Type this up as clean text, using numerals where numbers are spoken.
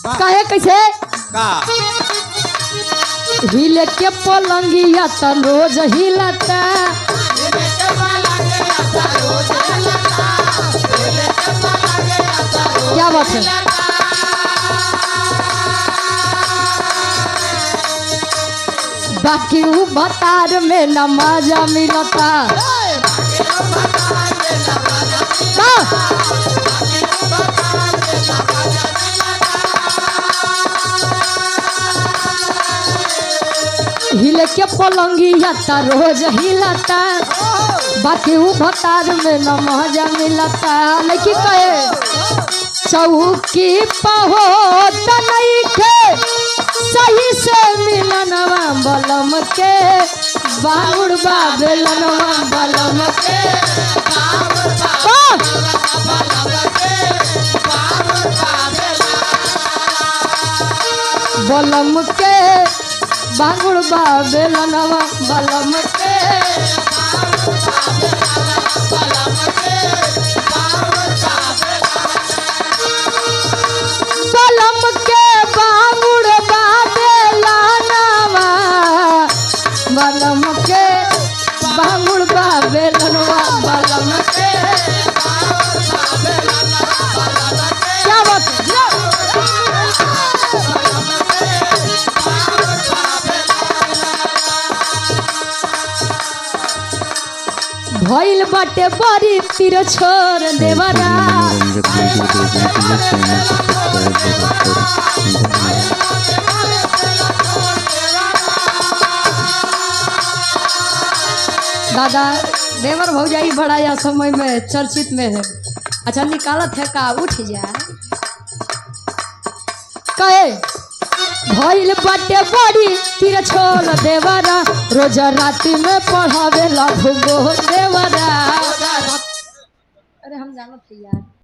कहे कैसे का हिले के पलंगिया त रोज हिलता क्या बात है बाकी ऊ भतार में न मजा मिलता हिले के पलंगिया त रोज हिलता बाकी ऊ भतार में न मजा मिलता लेकिन कहे चौकी पहो त नहीं खे सही से मिलनवा बलम के बाउड़ बेलनवा बलम के बलम के बांगुड़ बेलनवा बलम के बलम के बांगुड़ बेलनवा बलम के बांगुड़ बेलनवा बलम के क्या बात भइल बाटे बड़ी तीर छोड़ देवरा दादा देवर भौजाई बड़ा या समय में चर्चित में है अच्छा निकालत है का उठ जाए कहे भइल बाटे बड़ी तीर छोड़ देवरा रोज राति में पढ़ावे ला भूगो देवरा अरे हम जानत है यार।